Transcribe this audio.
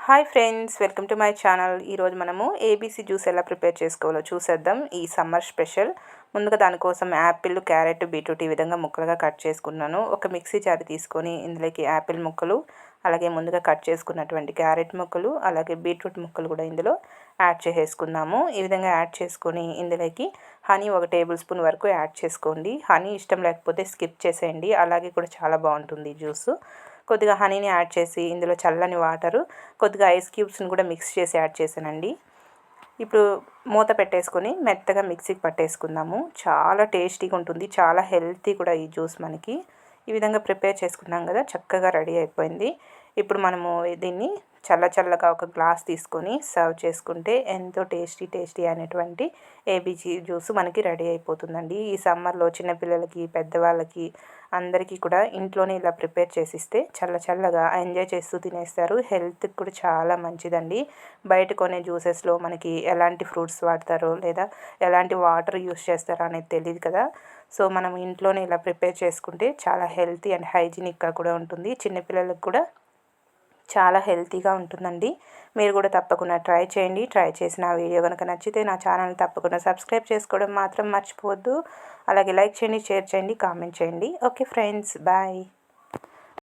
Hi friends, welcome to my channel. ఈరోజు మనము ABC juice ఎలా ప్రిపేర్ చేసుకోవాలో చూసేద్దాం. ఈ సమ్మర్ స్పెషల్. ముందుగా దానికోసం యాపిల్, క్యారెట్, బీట్రూట్ ఈ విధంగా ముక్కలుగా కట్ చేసుకున్నాను. ఒక మిక్సీ జార్ తీసుకొని ఇందులోకి యాపిల్ ముక్కలు, అలాగే ముందుగా కట్ చేసుకున్నటువంటి క్యారెట్ ముక్కలు, అలాగే బీట్రూట్ ముక్కలు కూడా ఇందులో యాడ్ చేసేసుకుందాము. ఈ విధంగా యాడ్ చేసుకొని ఇందులోకి హనీ 1 టేబుల్ స్పూన్ వరకు యాడ్ చేసుకోండి. హనీ ఇష్టం లేకపోతే స్కిప్ చేసేయండి, అలాగే కూడా చాలా బాగుంటుంది జ్యూస్. కొద్దిగా హనీని యాడ్ చేసి ఇందులో చల్లని వాటరు, కొద్దిగా ఐస్ క్యూబ్స్ని కూడా మిక్స్ చేసి యాడ్ చేశానండి. ఇప్పుడు మూత పెట్టేసుకొని మెత్తగా మిక్సీకి పట్టేసుకుందాము. చాలా టేస్టీగా ఉంటుంది, చాలా హెల్తీ కూడా ఈ జ్యూస్ మనకి. ఈ విధంగా ప్రిపేర్ చేసుకున్నాం కదా, చక్కగా రెడీ అయిపోయింది. ఇప్పుడు మనము దీన్ని చల్లగా ఒక గ్లాస్ తీసుకొని సర్వ్ చేసుకుంటే ఎంతో టేస్టీ అనేటువంటి ఏబీసీ జ్యూస్ మనకి రెడీ అయిపోతుందండి. ఈ సమ్మర్లో చిన్నపిల్లలకి, పెద్దవాళ్ళకి అందరికీ కూడా ఇంట్లోనే ఇలా ప్రిపేర్ చేసిస్తే చల్లగా ఎంజాయ్ చేస్తూ తినేస్తారు. హెల్త్కి కూడా చాలా మంచిదండి. బయట కొనే జ్యూసెస్లో మనకి ఎలాంటి ఫ్రూట్స్ వాడతారో లేదా ఎలాంటి వాటర్ యూస్ చేస్తారో అనేది తెలియదు కదా. సో మనం ఇంట్లోనే ఇలా ప్రిపేర్ చేసుకుంటే చాలా హెల్తీ అండ్ హైజీనిక్గా కూడా ఉంటుంది. చిన్నపిల్లలకు కూడా చాలా హెల్తీగా ఉంటుందండి. మీరు కూడా తప్పకుండా ట్రై చేయండి. ట్రై చేసిన వీడియో కనుక నచ్చితే నా ఛానల్ తప్పకుండా సబ్స్క్రైబ్ చేసుకోవడం మాత్రం మర్చిపోవద్దు. అలాగే లైక్ చేయండి, షేర్ చేయండి, కామెంట్ చేయండి. Okay friends, bye.